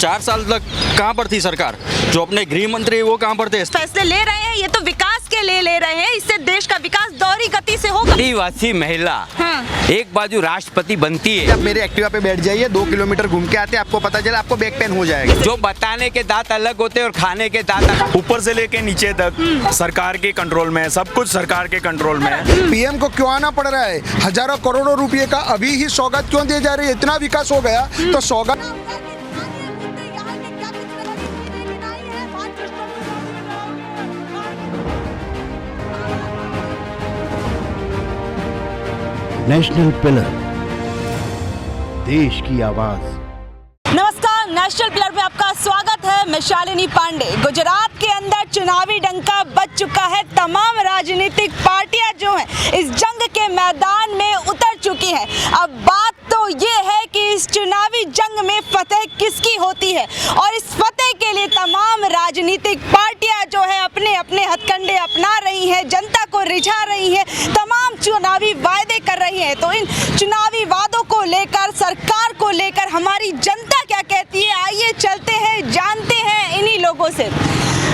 4 साल तक कहाँ पर थी सरकार? जो अपने गृह मंत्री वो कहाँ पर थे? फैसले ले रहे हैं, ये तो विकास के लिए ले रहे हैं, इससे देश का विकास दोहरी गति से होगा। आदिवासी महिला एक बाजू राष्ट्रपति बनती है। आप मेरे एक्टिवा पे बैठ जाइए, 2 किलोमीटर घूम के आते हैं, आपको पता चला आपको बैक पेन हो जाएगा। जो बताने के दांत अलग होते हैं और खाने के दांत अलग। ऊपर से लेके नीचे तक सरकार के कंट्रोल में है, सब कुछ सरकार के कंट्रोल में है। पीएम को क्यों आना पड़ रहा है? हजारों करोड़ों रुपए का अभी ही सौगात क्यों दिए जा रही है? इतना विकास हो गया तो सौगात। नेशनल पिलर, देश की आवाज। नमस्कार, नेशनल पिलर में आपका स्वागत है। मैं शालिनी पांडे। गुजरात के अंदर चुनावी डंका बज चुका है। तमाम राजनीतिक पार्टियां जो हैं इस जंग के मैदान में उतर चुकी हैं। अब बात तो ये है कि इस चुनावी जंग में फतेह किसकी होती है, और इस फतेह के लिए तमाम राजनीतिक पार्टियां जो है अपने अपने हथकंडे अपना रही हैं, जनता को रिझा रही हैं, तमाम चुनावी वायदे कर रही हैं। तो इन चुनावी वादों को लेकर, सरकार को लेकर हमारी जनता क्या कहती है, आइए चलते हैं, जानते हैं इन्हीं लोगों से।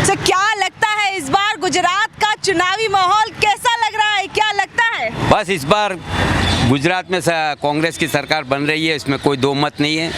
तो क्या लगता है इस बार गुजरात का चुनावी माहौल कैसा लग रहा है, क्या लगता है? बस इस बार गुजरात में कांग्रेस की सरकार बन रही है, इसमें कोई दो मत नहीं है।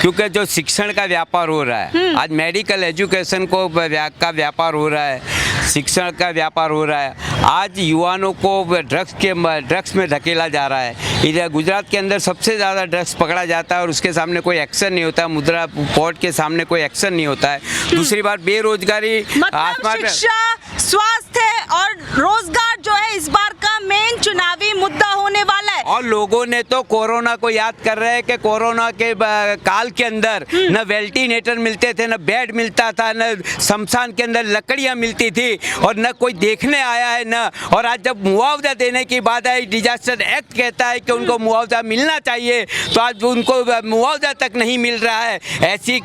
क्योंकि जो शिक्षण का व्यापार हो रहा है, आज मेडिकल एजुकेशन का व्यापार हो रहा है, शिक्षण का व्यापार हो रहा है। आज युवाओं को ड्रग्स में धकेला जा रहा है। इधर गुजरात के अंदर सबसे ज़्यादा ड्रग्स पकड़ा जाता है और उसके सामने कोई एक्शन नहीं होता। मुद्रा कोर्ट के सामने कोई एक्शन नहीं होता है। दूसरी बात बेरोजगारी, शिक्षा, स्वास्थ्य और रोजगार जो है इस बार का मेन चुनावी मुद्दा होने वाला है। और लोगों ने तो कोरोना को याद कर रहे हैं कि कोरोना के काल के अंदर न वेंटिलेटर मिलते थे, न बेड मिलता था, न शमशान के अंदर लकड़ियां मिलती थी, और न कोई देखने आया है न। और आज जब मुआवजा देने की बात आई, डिजास्टर एक्ट कहता है कि उनको मुआवजा मिलना चाहिए, तो आज उनको मुआवजा तक नहीं मिल रहा है। ऐसी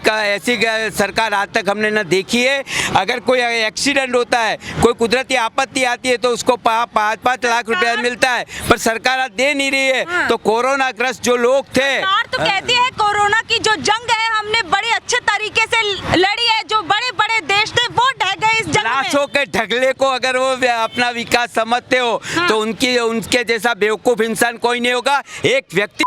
सरकार आज तक हमने न देखी है। अगर कोई एक्सीडेंट होता है, कोई कुदरती आपत्ति आती है, तो उसको 5-5 लाख रुपया मिलता है, पर सरकार आज दे नहीं रही है। तो कोरोना ग्रस्त जो लोग थे, सरकार तो कहती है कोरोना की जो जंग है हमने बड़े अच्छे तरीके से लड़ी है, जो बड़े बड़े देश थे वो ढह गए इस जंग में। लाशों के ढगले को अगर वो अपना विकास समझते हो, तो उनके जैसा बेवकूफ इंसान कोई नहीं होगा। एक व्यक्ति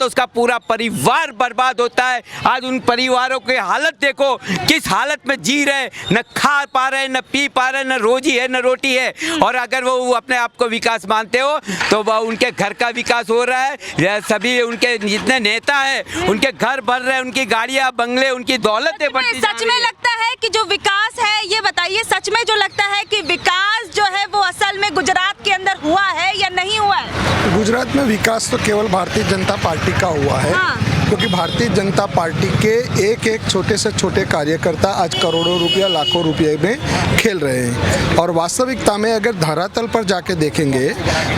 तो उसका पूरा परिवार बर्बाद होता है। आज उन परिवारों की हालत देखो, किस हालत में जी रहे, न खा पा रहे, न पी पा रहे, न रोजी है, न रोटी है। और अगर वो अपने आप को विकास मानते हो, तो वह उनके घर का विकास हो रहा है। सभी उनके जितने नेता है उनके घर बन रहे हैं, उनकी गाड़ियां, बंगले, उनकी दौलतें बढ़ती जा रही है। सच में लगता है कि जो विकास है, ये बताइए, सच में जो लगता है कि विकास जो है वो असल में गुजरात के अंदर हुआ है या नहीं हुआ है? गुजरात में विकास तो केवल भारतीय जनता पार्टी का हुआ है। क्योंकि भारतीय जनता पार्टी के एक छोटे से छोटे कार्यकर्ता आज करोड़ों रुपया, लाखों रुपये में खेल रहे हैं। और वास्तविकता में अगर धरातल पर जाके देखेंगे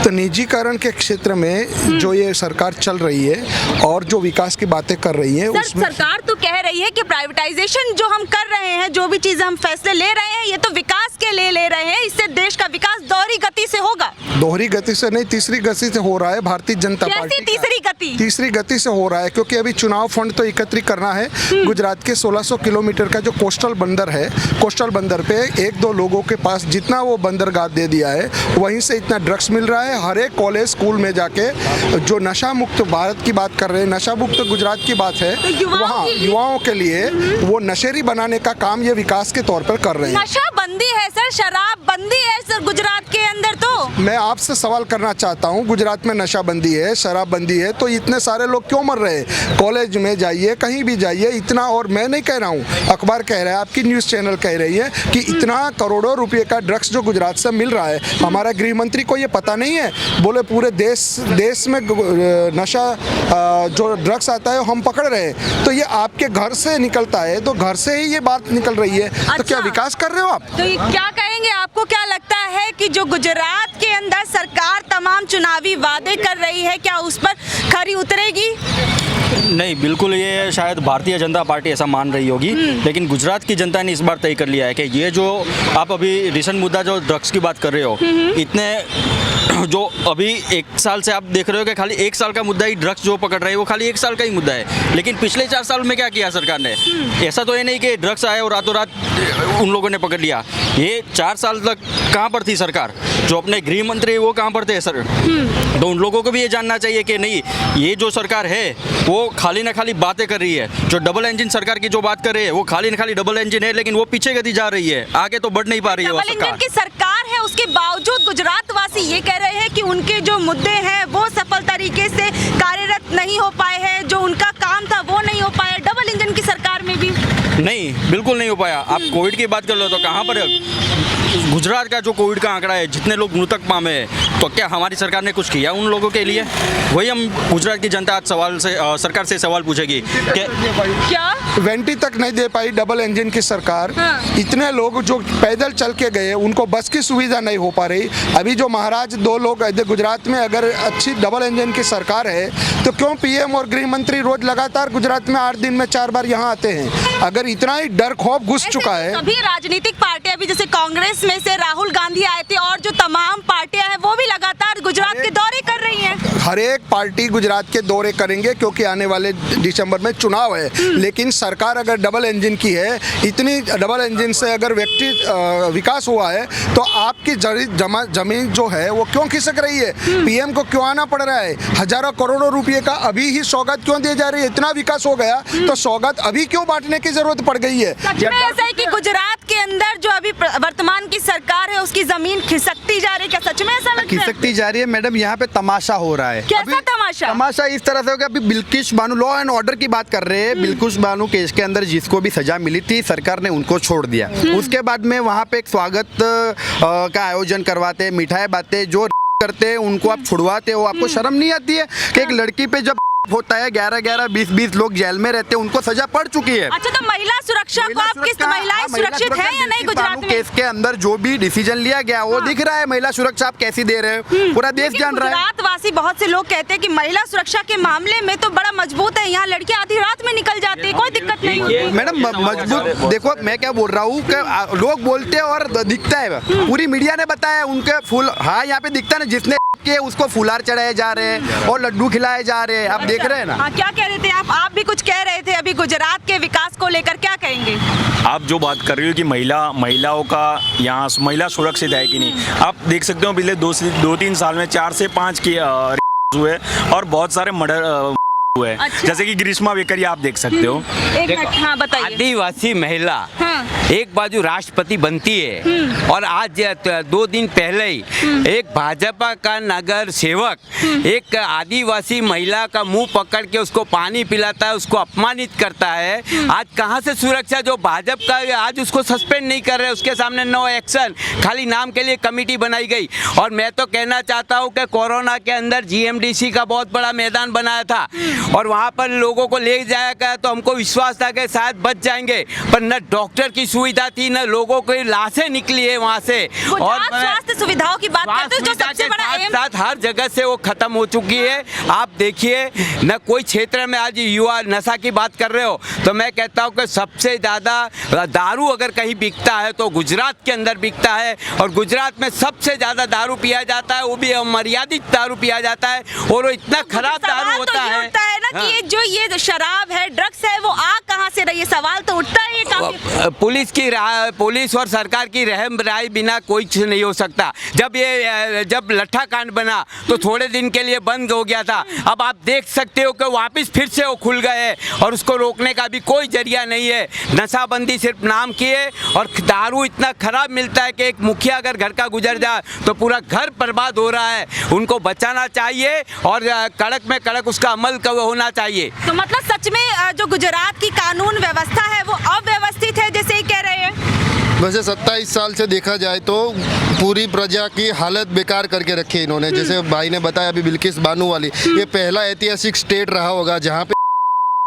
तो निजीकरण के क्षेत्र में जो ये सरकार चल रही है और जो विकास की बातें कर रही है, उसमें सरकार तो कह रही है कि प्राइवेटाइजेशन जो हम कर रहे हैं, जो भी चीजें हम फैसले ले रहे हैं, ये तो विकास के लिए ले रहे हैं, इससे देश का विकास दोहरी गति से होगा। दोहरी गति से नहीं, तीसरी गति से हो रहा है। भारतीय जनता पार्टी तीसरी गति से हो रहा है, क्योंकि अभी चुनाव फंड तो एकत्रित करना है। गुजरात के 1600 किलोमीटर का जो कोस्टल बंदर है, कोस्टल बंदर पे 1-2 लोगों के पास जितना वो बंदरगाह दे दिया है, वहीं से इतना ड्रग्स मिल रहा है। हर एक कॉलेज स्कूल में जाके जो नशा मुक्त भारत की बात कर रहे हैं, नशा मुक्त गुजरात की बात है, वहाँ युवाओं के लिए वो नशेरी बनाने का काम ये विकास के तौर पर कर रहे हैं। नशा बंदी है सर, शराब बंदी है सर गुजरात के अंदर। तो मैं आपसे सवाल करना चाहता हूँ, गुजरात में नशा बंदी है, शराब बंदी है, तो इतने सारे लोग क्यों मर रहे हैं? कॉलेज में जाइए, कहीं भी जाइए, इतना। और मैं नहीं कह रहा हूँ, अखबार कह रहा है, आपकी न्यूज़ चैनल कह रही है कि इतना करोड़ों रुपए का ड्रग्स जो गुजरात से मिल रहा है। हमारा गृह मंत्री को ये पता नहीं है? बोले पूरे देश में नशा जो ड्रग्स आता है हम पकड़ रहे हैं, तो ये आपके घर से निकलता है, तो घर से ही ये बात निकल रही है। तो क्या विकास कर रहे हो आप? तो ये क्या कहेंगे, आपको क्या लगता है कि जो गुजरात के अंदर सरकार तमाम चुनावी वादे कर रही है, क्या उस पर खरी उतरेगी? नहीं, बिल्कुल ये शायद भारतीय जनता पार्टी ऐसा मान रही होगी, लेकिन गुजरात की जनता ने इस बार तय कर लिया है कि ये जो आप अभी रिसेंट मुद्दा जो ड्रग्स की बात कर रहे हो, इतने जो अभी एक साल से आप देख रहे हो कि खाली एक साल का मुद्दा ही ड्रग्स जो पकड़ रहे हैं वो खाली एक साल का ही मुद्दा है, लेकिन पिछले 4 साल में क्या किया सरकार ने? ऐसा तो है नहीं कि ड्रग्स आए और रातों रात उन लोगों ने पकड़ लिया। ये 4 साल तक कहाँ पर थी सरकार? जो अपने गृह मंत्री वो कहाँ पर थे सर? तो उन लोगों को भी ये जानना चाहिए कि नहीं, ये जो सरकार है वो खाली ना खाली बातें कर रही है। जो डबल इंजन सरकार की जो बात कर रही है वो खाली ना खाली डबल इंजन है, लेकिन वो पीछे गति जा रही है, आगे तो बढ़ नहीं पा रही है वो डबल इंजन सरकार। की सरकार है, उसके बावजूद गुजरात वासी ये कह रहे हैं कि उनके जो मुद्दे हैं वो सफल तरीके से कार्यरत नहीं हो पाए हैं, जो उनका काम था वो नहीं हो पाया डबल इंजन की सरकार में भी। नहीं, बिल्कुल नहीं हो पाया। आप कोविड की बात कर लो तो कहाँ पर गुजरात का जो कोविड का आंकड़ा है, जितने लोग मृतक पाए हैं, तो क्या हमारी सरकार ने कुछ किया उन लोगों के लिए? वही हम गुजरात की जनता आज सरकार से सवाल पूछेगी कि क्या वेंटी तक नहीं दे पाई डबल इंजन की सरकार। हाँ। इतने लोग जो पैदल चल के गए उनको बस की सुविधा नहीं हो पा रही। अभी जो महाराज 2 लोग गुजरात में, अगर अच्छी डबल इंजन की सरकार है तो क्यों पीएम और गृह मंत्री रोज लगातार गुजरात में 8 दिन में 4 बार यहाँ आते हैं? अगर इतना ही डर खौफ घुस चुका है। सभी राजनीतिक पार्टियां भी, जैसे कांग्रेस में से राहुल गांधी आए थे और जो तमाम पार्टियां हैं वो भी लगातार गुजरात के दौरे कर रही हैं। हर एक पार्टी गुजरात के दौरे करेंगे क्योंकि आने वाले दिसंबर में चुनाव है। लेकिन सरकार अगर डबल इंजन की है, इतनी डबल इंजन से अगर विकास हुआ है तो आपकी जमीन जो है वो क्यों खिसक रही है? पीएम को क्यों आना पड़ रहा है? हजारों करोड़ों रुपए का अभी ही सौगात क्यों दी जा रही है? इतना विकास हो गया तो सौगात अभी क्यों बांटने की जरूरत पड़ गई है? सच में ऐसा है कि गुजरात के अंदर जो अभी वर्तमान की सरकार है उसकी जमीन खिसकती जा रही है? क्या सच में ऐसा लगता है? खिसकती जा रही है मैडम। यहाँ पे तमाशा हो रहा है। कैसा तमाशा? तमाशा इस तरह से हो गया, अभी Bilkis Bano, law and order की बात कर रहे हैं। बिल्किश बानो केस के अंदर जिसको भी सजा मिली थी सरकार ने उनको छोड़ दिया। उसके बाद में वहाँ पे एक स्वागत का आयोजन करवाते, मिठाई बातें जो करते हैं उनको आप छुड़वाते हो। आपको शर्म नहीं आती है कि एक लड़की पे जब होता है 11-11, 20-20 लोग जेल में रहते हैं, उनको सजा पड़ चुकी है। अच्छा, तो महिला सुरक्षा को आप किस महिलाएं सुरक्षित है या नहीं गुजरात में? केस के अंदर जो भी डिसीजन लिया गया वो दिख रहा है। महिला सुरक्षा आप कैसी दे रहे हो, पूरा देश जान रहा है। गुजरात वासी बहुत से लोग कहते हैं कि महिला सुरक्षा के मामले में तो बड़ा मजबूत है, यहाँ लड़कियां आधी रात में निकल जाती है, कोई दिक्कत नहीं होती। मैडम मजबूत देखो, मैं क्या बोल रहा हूँ कि लोग बोलते हैं और दिखता है, पूरी मीडिया ने बताया उनके फूल, हाँ यहाँ पे दिखता है, जिसने के उसको फुलार चढ़ाए जा रहे हैं और लड्डू खिलाए जा रहे हैं। आप देख रहे हैं ना। हाँ, क्या कह रहे थे आप भी कुछ कह रहे थे अभी गुजरात के विकास को लेकर, क्या कहेंगे आप? जो बात कर रही हो कि महिलाओं का यहाँ महिला सुरक्षित है कि नहीं, आप देख सकते हो पिछले 2-3 साल में 4 से 5 के हुए और बहुत सारे मर्डर हुए। अच्छा। जैसे कि ग्रीष्मा वेकरी आप देख सकते हो। एक मिनट, हाँ बताइए। आदिवासी महिला हाँ। एक बाजू राष्ट्रपति बनती है और आज 2 दिन पहले ही एक भाजपा का नगर सेवक एक आदिवासी महिला का मुंह पकड़ के उसको पानी पिलाता है, उसको अपमानित करता है। आज कहाँ से सुरक्षा? जो भाजपा का आज उसको सस्पेंड नहीं कर रहे, उसके सामने नो एक्शन, खाली नाम के लिए कमेटी बनाई गई। और मैं तो कहना चाहता हूँ कि कोरोना के अंदर GMDC का बहुत बड़ा मैदान बनाया था और वहाँ पर लोगों को ले जाया गया तो हमको विश्वास था कि शायद बच जाएंगे, पर न डॉक्टर की सुविधा थी, न लोगों की लाशें निकली है वहाँ से। और स्वास्थ्य सुविधाओं की बात करते हैं, जो सबसे बड़ा साथ हर जगह से वो खत्म हो चुकी है। आप देखिए न कोई क्षेत्र में आज युवा नशा की बात कर रहे हो, तो मैं कहता हूँ कि सबसे ज़्यादा दारू अगर कहीं बिकता है तो गुजरात के अंदर बिकता है। और गुजरात में सबसे ज़्यादा दारू पिया जाता है, वो भी मर्यादित दारू पिया जाता है और वो इतना खराब दारू होता है ना कि ये जो शराब है, ड्रग्स है, वो आ कहाँ से रही है? सवाल तो उठता है ये काफी। पुलिस और सरकार की रहम राय बिना कोई चीज नहीं हो सकता। जब लट्ठा कांड बना तो थोड़े दिन के लिए बंद हो गया था, अब आप देख सकते हो कि वापस फिर से वो खुल गए और उसको रोकने का भी कोई जरिया नहीं है। नशाबंदी सिर्फ नाम की है और दारू इतना खराब मिलता है कि एक मुखिया अगर घर का गुजर जाए तो पूरा घर बर्बाद हो रहा है। उनको बचाना चाहिए और कड़क में कड़क उसका अमल होना चाहिए। तो मतलब सच में जो गुजरात की कानून व्यवस्था है वो अव्यवस्थित है, जैसे ही कह रहे हैं। वैसे 27 साल से देखा जाए तो पूरी प्रजा की हालत बेकार करके रखी है इन्होंने। जैसे भाई ने बताया अभी बिल्किस बानो वाली, ये पहला ऐतिहासिक स्टेट रहा होगा जहाँ पे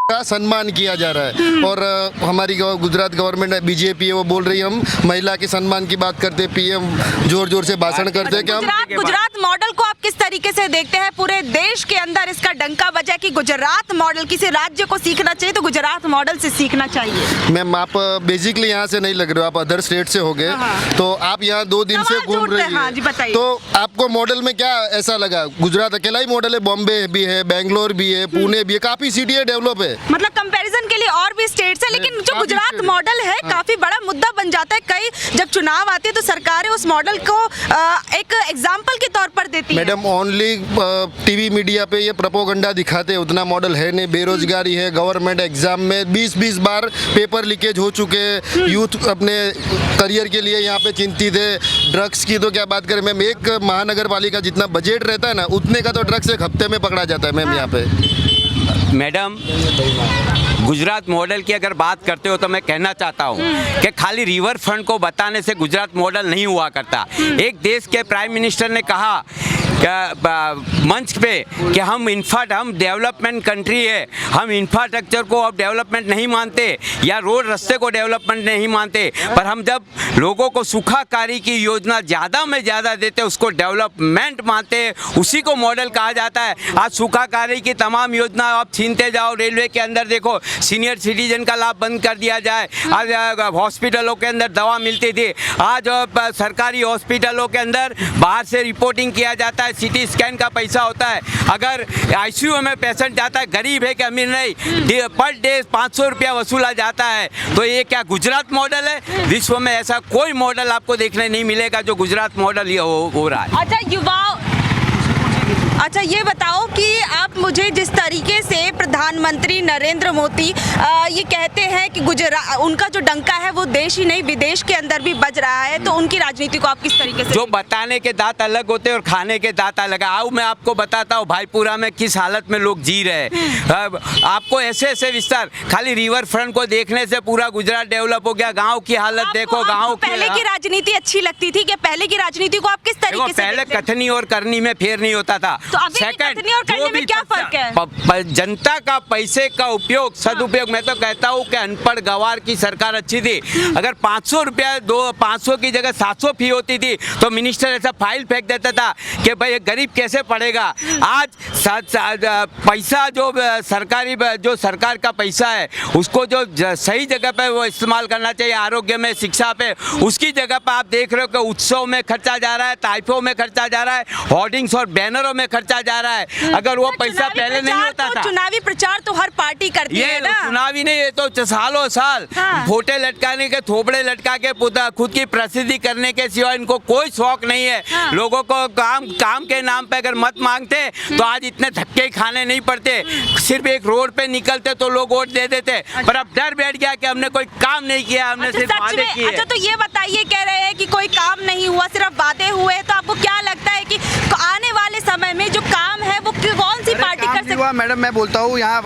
का सम्मान किया जा रहा है। और हमारी गुजरात गवर्नमेंट बीजेपी है, वो बोल रही है हम महिला के सम्मान की बात करते हैं, पीएम जोर जोर से भाषण करते हैं कि हम गुजरात मॉडल को आप किस तरीके से देखते हैं? पूरे देश के अंदर इसका डंका बजा कि गुजरात मॉडल किसी राज्य को सीखना चाहिए तो गुजरात मॉडल से सीखना चाहिए। मैम आप बेसिकली यहाँ से नहीं लग रहे हो, आप अदर स्टेट से हो गए, तो आप यहाँ 2 दिन से सवाल घूम जोड़ते रही हैं, हाँ जी, है, बताइए। तो आपको मॉडल में क्या ऐसा लगा? गुजरात अकेला ही मॉडल है? बॉम्बे भी है, बेंगलोर भी है, पुणे भी है, काफी सिटी है, डेवलप है। मतलब कंपैरिजन के लिए और भी स्टेट्स है, लेकिन जो काफी गुजरात स्टेट है। मॉडल है काफी बड़ा मुद्दा बन जाता है। कई जब चुनाव आते हैं तो सरकारें उस मॉडल को एक एग्जाम्पल के तौर पर देती है। मैडम ओनली टीवी मीडिया पे ये प्रोपोगंडा दिखाते हैं, उतना मॉडल है नहीं। बेरोजगारी है, गवर्नमेंट एग्जाम में 20-20 बार पेपर लीकेज हो चुके हैं, यूथ अपने करियर के लिए यहाँ पे चिंतित है। ड्रग्स की तो क्या बात करें मैम, एक महानगर पालिका जितना बजट रहता है ना, उतने का तो ड्रग्स एक हफ्ते में पकड़ा जाता है मैम यहाँ पे। मैडम गुजरात मॉडल की अगर बात करते हो तो मैं कहना चाहता हूँ कि खाली रिवर फ्रंट को बताने से गुजरात मॉडल नहीं हुआ करता। एक देश के प्राइम मिनिस्टर ने कहा मंच पे कि हम डेवलपमेंट कंट्री है, हम इंफ्रास्ट्रक्चर को अब डेवलपमेंट नहीं मानते या रोड रास्ते को डेवलपमेंट नहीं मानते, पर हम जब लोगों को सुखाकारी की योजना ज़्यादा में ज़्यादा देते उसको डेवलपमेंट मानते, उसी को मॉडल कहा जाता है। आज सुखाकारी की तमाम योजना आप छीनते जाओ। रेलवे के अंदर देखो, सीनियर सिटीजन का लाभ बंद कर दिया जाए। आज हॉस्पिटलों के अंदर दवा मिलती थी, आज सरकारी हॉस्पिटलों के अंदर बाहर से रिपोर्टिंग किया जाता है, सीटी स्कैन का पैसा होता है। अगर आईसीयू में पेशेंट जाता है, गरीब है कि अमीर नहीं, पर डे 500 रुपया वसूला जाता है। तो ये क्या गुजरात मॉडल है? विश्व में ऐसा कोई मॉडल आपको देखने नहीं मिलेगा जो गुजरात मॉडल ये हो रहा है। अच्छा ये बताओ कि आप मुझे जिस तरीके से प्रधानमंत्री नरेंद्र मोदी ये कहते हैं कि गुजरात उनका जो डंका है वो देश ही नहीं विदेश के अंदर भी बज रहा है, तो उनकी राजनीति को आप किस तरीके से? जो बताने के दांत अलग होते हैं और खाने के दांत अलग है। आओ मैं आपको बताता हूँ भाईपुरा में किस हालत में लोग जी रहे हैं। आपको ऐसे ऐसे विस्तार, खाली रिवर फ्रंट को देखने से पूरा गुजरात डेवलप हो गया। गाँव की हालत देखो, गाँव की पहले की राजनीति अच्छी लगती थी कि पहले की राजनीति को आप किस तरीके से? पहले कथनी और करनी में फेर नहीं होता था। तो अभी कथनी और करनी में क्या फर्क है? जनता का पैसे का उपयोग, सदुपयोग। मैं तो कहता हूँ कि अनपढ़ गवार की सरकार अच्छी थी। अगर 500 रुपया 500 की जगह 700 फी होती थी तो मिनिस्टर ऐसा फाइल फेंक देता था कि भाई गरीब कैसे पढ़ेगा। आज पैसा जो सरकार का पैसा है उसको जो सही जगह पे वो इस्तेमाल करना चाहिए, आरोग्य में, शिक्षा पे, उसकी जगह पे आप देख रहे हो कि उत्सव में खर्चा जा रहा है, ताइफों में खर्चा जा रहा है, होर्डिंग्स और बैनरों में खर्चा जा रहा है। अगर वो पैसा पहले नहीं होता था। चुनावी प्रचार तो हर पार्टी करती है ना। चुनावी नहीं, ये तो सालों साल फोटे लटकाने के, थोपड़े लटका के खुद की प्रसिद्धि करने के सिवा इनको कोई शौक नहीं है। लोगों को काम के नाम पे अगर मत मांगते तो आज इतने धक्के खाने नहीं पड़ते। सिर्फ एक रोड पे निकलते तो लोग वोट दे देते, पर अब डर बैठ गया कि हमने कोई काम नहीं किया, हमने सिर्फ वादे किए। अच्छा तो ये बताइए, कह रहे हैं कि कोई काम नहीं हुआ, सिर्फ वादे हुए, तो आपको क्या लगता है कि आने वाले समय में जो काम है वो कौन सी पार्टी कर सकती है? मैडम मैं बोलता हूँ, यहाँ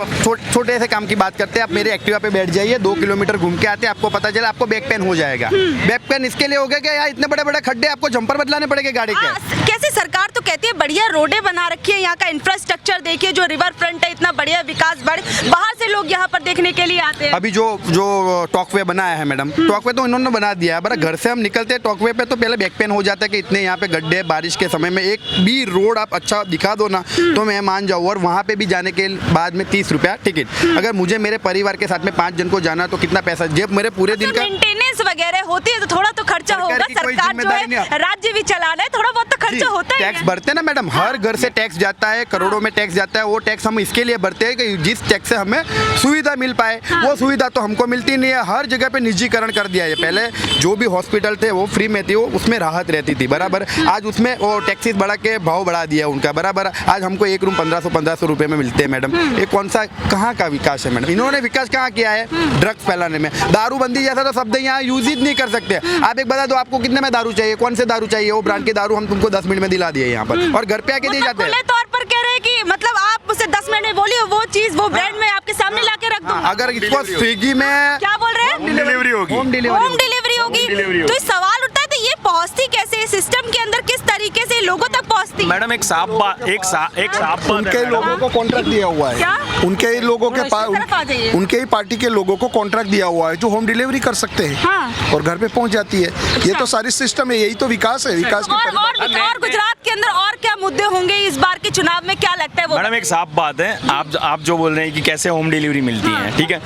छोटे से काम की बात करते हैं। आप मेरे एक्टिवा पे बैठ जाइए, 2 किलोमीटर घूम के आते हैं, आपको पता चला आपको बैक पेन हो जाएगा। बैक पेन इसके लिए हो गया कि यार इतने बड़े बड़े खड्डे, आपको जंपर बदलाने पड़ेंगे गाड़ी के। कैसे सरकार तो कहती है बढ़िया रोडें बना रखी है, यहाँ का इंफ्रास्ट्रक्चर देखिए, जो रिवर फ्रंट है इतना बढ़िया विकास, बाहर से लोग यहाँ पर देखने के लिए आते हैं। अभी जो टॉकवे बनाया है मैडम, टॉकवे तो इन्होंने बना दिया है, पर घर से हम निकलते हैं टॉकवे पे तो पहले बैक पेन हो जाता है कि इतने यहाँ पे गड्ढे, बारिश के समय में एक भी रोड आप अच्छा दिखा दो ना तो मैं मान जाऊँ। और वहाँ पे भी जाने के बाद में 30 रुपया टिकट। अगर मुझे मेरे परिवार के साथ में 5 जन को जाना तो कितना पैसा, जेब मेरे पूरे दिन का मेंटेनेंस वगैरह होती है तो थोड़ा तो खर्चा होगा। सरकार जो है राज्य भी चलाना है, थोड़ा बहुत तो खर्चा होता है। टैक्स भरते हैं ना मैडम, हर घर से टैक्स जाता है, करोड़ों में टैक्स जाता है। वो टैक्स हम इसके लिए भरते हैं कि जिस टैक्स से हमें सुविधा मिल पाए। वो सुविधा तो हमको मिलती नहीं है। हर जगह पे निजीकरण कर दिया है। पहले जो भी हॉस्पिटल थे वो फ्री में थी, वो उसमें राहत रहती थी बराबर। आज उसमें वो टैक्सेस बढ़ा के भाव बढ़ा दिया उनका बराबर। आज हमको एक रूम 1500 रुपए में मिलते हैं मैडम। ये कौन सा कहाँ का विकास है मैडम? इन्होंने विकास कहाँ किया है? ड्रग्स फैलाने में। दारूबंदी जैसा तो शब्द यहाँ यूज ही नहीं कर सकते। आप एक बता दो आपको कितने में दारू चाहिए, कौन से दारू चाहिए, वो ब्रांड के दारू हम तुमको 10 मिनट में दिला दिए यहाँ पर, और घर पे आके दिए जाते हैं। खुले तौर पर कह रहे हैं कि मतलब आप उसे 10 मिनट में बोलिए वो चीज, वो ब्रांड में आपके सामने लाके रख दूं। अगर इसको स्विगी में क्या बोल रहे हैं? होम डिलीवरी होगी। होम डिलीवरी होगी। तो सवाल उठता है तो ये पहुंचती कैसे, सिस्टम के अंदर किस तरीके से लोगों तक पहुंचती? मैडम एक साफ बात उनके लोगों को कॉन्ट्रैक्ट दिया हुआ है। क्या? उनके ही लोगों के रोशनी तरफ आ जाइए। उनके ही पार्टी के लोगों को कॉन्ट्रैक्ट दिया हुआ है जो होम डिलीवरी कर सकते हैं हाँ। और घर पे पहुंच जाती है। ये तो सारी सिस्टम है, यही तो विकास है। विकास की और गुजरात के अंदर और क्या मुद्दे होंगे इस बार के चुनाव में, क्या लगता है वो? मैडम एक साफ बात है, आप जो बोल रहे हैं कि कैसे होम डिलीवरी मिलती है, ठीक है,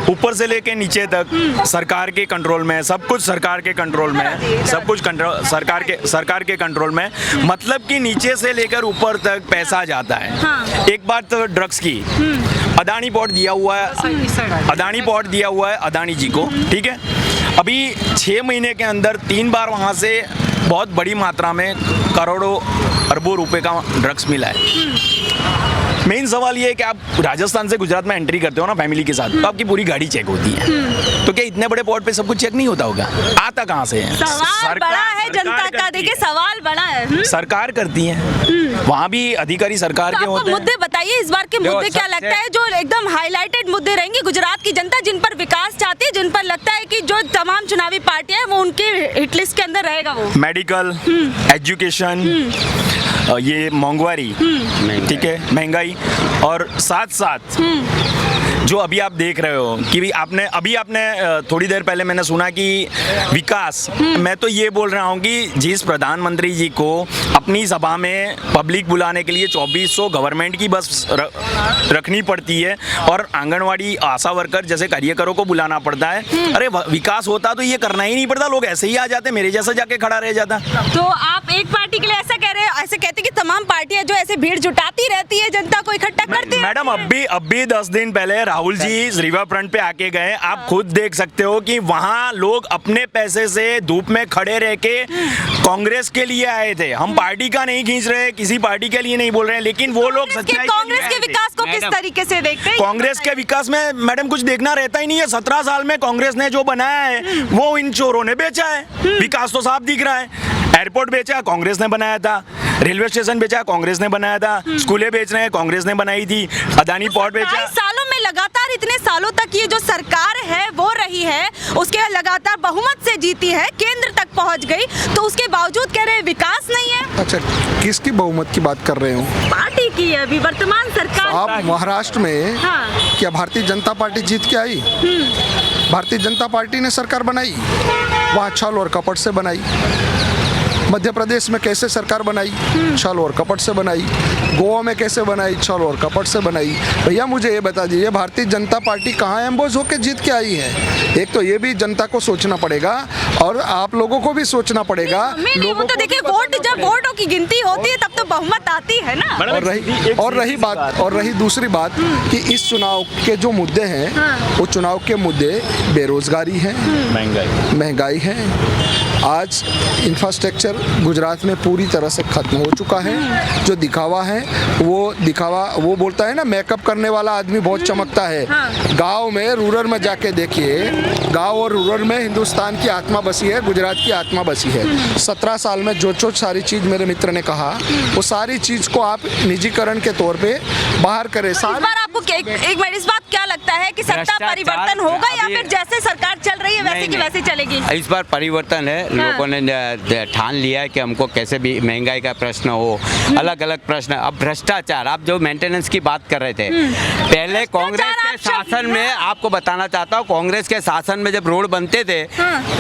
ऊपर से लेके नीचे तक सरकार के कंट्रोल में है, सब कुछ सरकार के कंट्रोल में है, सब कुछ सरकार के कंट्रोल में है। मतलब कि नीचे से लेकर ऊपर तक पैसा जाता है। एक बात तो ड्रग्स की, अदानी पोर्ट दिया हुआ है अदानी जी को, ठीक है। अभी 6 महीने के अंदर 3 बार वहाँ से बहुत बड़ी मात्रा में करोड़ों अरबों रुपए का ड्रग्स मिला है। मेन सवाल ये है कि आप राजस्थान से गुजरात में एंट्री करते हो ना फैमिली के साथ, तो आपकी पूरी गाड़ी चेक होती है। तो क्या इतने बड़े पोर्ट पे सब कुछ चेक नहीं होता होगा? आता कहाँ से है? सवाल बड़ा है जनता का, देखिए सवाल बड़ा है। सरकार करती है, वहाँ भी अधिकारी सरकार के तो होते आपको हैं। मुद्दे बताइए इस बार के मुद्दे, क्या लगता है जो एकदम हाईलाइटेड मुद्दे रहेंगे गुजरात की जनता जिन पर विकास चाहती है, जिन पर लगता है कि जो तमाम चुनावी पार्टियां हैं वो उनके हिट लिस्ट के अंदर रहेगा वो? मेडिकल, एजुकेशन, ये मोंगवारी, ठीक है, महंगाई, और साथ साथ जो अभी आप देख रहे हो कि भी आपने थोड़ी देर पहले मैंने सुना कि विकास, मैं तो ये बोल रहा हूँ कि जिस प्रधानमंत्री जी को अपनी सभा में पब्लिक बुलाने के लिए 2400 गवर्नमेंट की बस रखनी पड़ती है और आंगनवाड़ी आशा वर्कर जैसे कार्यकरों को बुलाना पड़ता है, अरे विकास होता तो ये करना ही नहीं पड़ता, लोग ऐसे ही आ जाते, मेरे जैसा जाके खड़ा रह जाता। तो आप एक पार्टी के लिए ऐसा कह रहे हैं, ऐसे कहते हैं कि तमाम पार्टियां जो ऐसे भीड़ जुटाती रहती है, जनता को इकट्ठा करती है? मैडम अब भी 10 दिन पहले राहुल जी रिवर फ्रंट पे आके गए, आप खुद देख सकते हो कि वहाँ लोग अपने पैसे से धूप में खड़े रह के कांग्रेस के लिए आए थे। हम पार्टी का नहीं खींच रहे, किसी पार्टी के लिए नहीं बोल रहे हैं, लेकिन वो लोग सच्चाई कांग्रेस के विकास को किस तरीके से देखते हैं? कांग्रेस के विकास में मैडम कुछ देखना रहता ही नहीं है। 17 साल में कांग्रेस ने जो बनाया है वो इन चोरों ने बेचा है। विकास तो साफ दिख रहा है। एयरपोर्ट बेचा कांग्रेस ने बनाया था, रेलवे स्टेशन बेचा कांग्रेस ने बनाया था, स्कूलें बेच रहे हैं कांग्रेस ने बनाई थी, अदानी पोर्ट बेचा। सालों में लगातार इतने सालों तक ये जो सरकार है वो रही है, उसके लगातार बहुमत से जीती है, केंद्र तक पहुंच गई, तो उसके बावजूद कह रहे हैं विकास नहीं है। अच्छा, किसकी बहुमत की बात कर रहे हो? पार्टी की है अभी वर्तमान सरकार। आप महाराष्ट्र में क्या भारतीय जनता पार्टी जीत के आई? भारतीय जनता पार्टी ने सरकार बनाई, वहाँ छल और कपट से बनाई। मध्य प्रदेश में कैसे सरकार बनाई? छल और कपट से बनाई। गोवा में कैसे बनाई? छल और कपट से बनाई। भैया मुझे ये बता दीजिए, भारतीय जनता पार्टी कहाँ एम्बोज होकर जीत के आई है? एक तो ये भी जनता को सोचना पड़ेगा और आप लोगों को भी सोचना पड़ेगा। लोगों तो देखिए वोट, जब वोटों की गिनती होती है तब तो बहुमत आती है ना। और रही दूसरी बात कि इस चुनाव के जो मुद्दे हैं वो चुनाव के मुद्दे बेरोजगारी है, महंगाई है। आज इंफ्रास्ट्रक्चर गुजरात में पूरी तरह से खत्म हो चुका है। जो दिखावा है वो बोलता है ना, मेकअप करने वाला आदमी बहुत चमकता है। गांव में, रूरल में जाके देखिए, गांव और रूरल में हिंदुस्तान की आत्मा बसी है, गुजरात की आत्मा बसी है। 17 साल में जो सारी चीज़ मेरे मित्र ने कहा, वो सारी चीज़ को आप निजीकरण के तौर पे बाहर करें। इस बार आपको एक मिनट, इस बात क्या लगता है कि सत्ता परिवर्तन होगा या फिर जैसे सरकार चल रही है वैसे की वैसे चलेगी? इस बार परिवर्तन है। लोगों ने ठान लिया है कि हमको कैसे भी महंगाई का प्रश्न हो, अलग अलग प्रश्न। अब भ्रष्टाचार, आप जो मेंटेनेंस की बात कर रहे थे, पहले कांग्रेस के शासन में, आपको बताना चाहता हूँ, कांग्रेस के शासन में जब रोड बनते थे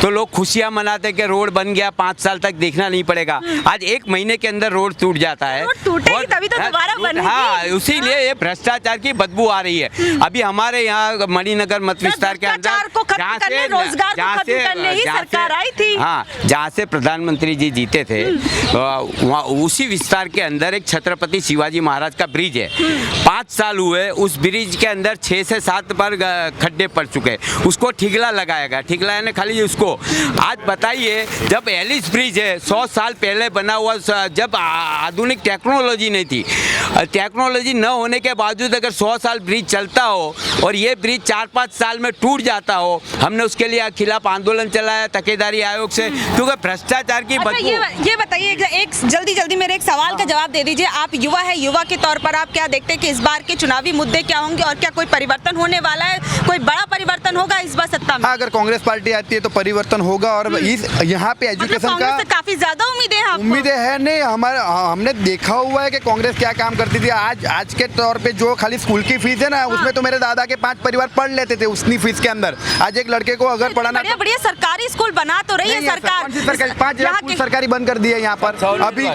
तो लोग खुशियां मनाते कि रोड बन गया, 5 साल तक देखना नहीं पड़ेगा। आज 1 महीने के अंदर रोड टूट जाता है। तभी तो दोबारा बनेगी। हाँ, इसीलिए ये भ्रष्टाचार की बदबू आ रही है। अभी हमारे यहाँ मणिनगर मत विस्तार के अंदर सरकार आई थी, हाँ, जहाँ से प्रधानमंत्री जी जीते थे, वहाँ उसी विस्तार के अंदर एक छत्रपति शिवाजी महाराज का ब्रिज है। 5 साल हुए, उस ब्रिज के अंदर 6 से 7 बार खड्डे पड़ चुके, उसको ठिगला लगाएगा, ठिगला यानी खाली उसको। आज बताइए, जब एलिस ब्रिज है 100 साल पहले बना हुआ, जब आधुनिक टेक्नोलॉजी नहीं थी, टेक्नोलॉजी न होने के बावजूद अगर 100 साल ब्रिज चलता हो और ये ब्रिज 4-5 साल में टूट जाता हो, हमने उसके लिए खिलाफ आंदोलन चलाया तकेदारी आयोग से, क्योंकि भ्रष्टाचार की बदबू। ये बताइए, एक जल्दी मेरे एक सवाल का जवाब दे दीजिए। आप युवा है, युवा के तौर पर आप क्या देखते हैं कि इस बार के चुनावी मुद्दे क्या होंगे और क्या कोई परिवर्तन होने वाला है? कोई बड़ा परिवर्तन परिवर्तन होगा इस बार सत्ता में? हाँ, अगर कांग्रेस पार्टी आती है तो परिवर्तन होगा और इस यहाँ पे मतलब एजुकेशन कांग्रेस का से काफी ज्यादा उम्मीदें हैं आपको? उम्मीदें है नहीं हमारे हमने देखा हुआ है कि कांग्रेस क्या काम करती थी। आज के तौर पे जो खाली स्कूल की फीस है ना, उसमें तो मेरे दादा के 5 परिवार पढ़ लेते थे उतनी फीस के अंदर। आज एक लड़के को अगर पढ़ाना बढ़िया बढ़िया सरकारी स्कूल बना तो रही है सरकार। 5,000 स्कूल सरकारी बंद कर दिए यहाँ पर। अभी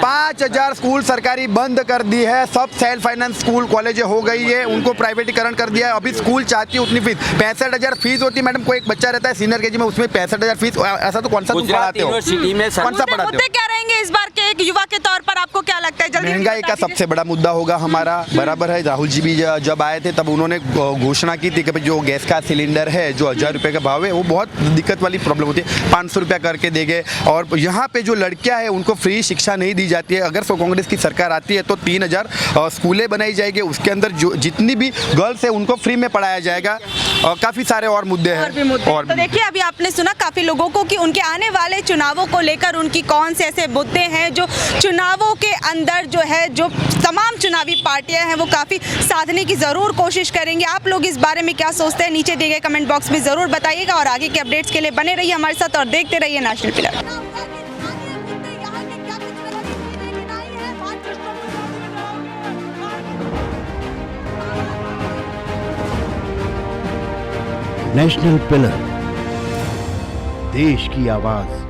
5,000 स्कूल सरकारी बंद कर दी है। सब सेल्फ फाइनेंस स्कूल कॉलेज हो गई है, उनको प्राइवेटीकरण कर दिया है। अभी स्कूल चाहती है उतनी फीस 65,000 फीस होती है। मैडम कोई एक बच्चा रहता है सीनियर केजी में, उसमें 65,000 फीस। ऐसा तो कौन सा तुम पढ़ाते हो? यूनिवर्सिटी में कौन सा पढ़ाते मुद्दे हो? क्या रहेंगे इस बार के एक युवा के तौर पर, आपको क्या लगता है? जल्दी महंगाई का सबसे बड़ा मुद्दा होगा हमारा। बराबर है, राहुल जी भी जब आए थे तब उन्होंने घोषणा की थी कि जो गैस का सिलेंडर है जो 1,000 रुपये का भाव है वो बहुत दिक्कत वाली प्रॉब्लम होती है, 500 रुपया करके देंगे। और यहाँ पे जो लड़कियाँ हैं उनको फ्री शिक्षा नहीं दी जाती है। अगर कांग्रेस की सरकार आती है तो 3,000 स्कूलें बनाई जाएगी, उसके अंदर जो जितनी भी गर्ल्स है उनको फ्री में पढ़ाया जाएगा। और काफ़ी सारे और मुद्दे हैं। और तो देखिए अभी आपने सुना काफी लोगों को कि उनके आने वाले चुनावों को लेकर उनकी कौन से ऐसे मुद्दे हैं जो चुनावों के अंदर जो है जो तमाम चुनावी पार्टियां हैं वो काफी साधने की जरूर कोशिश करेंगे। आप लोग इस बारे में क्या सोचते हैं नीचे दिए गए कमेंट बॉक्स में जरूर बताइएगा और आगे के अपडेट्स के लिए बने रहिए हमारे साथ और देखते रहिए नेशनल पिलर। नेशनल पिलर, देश की आवाज।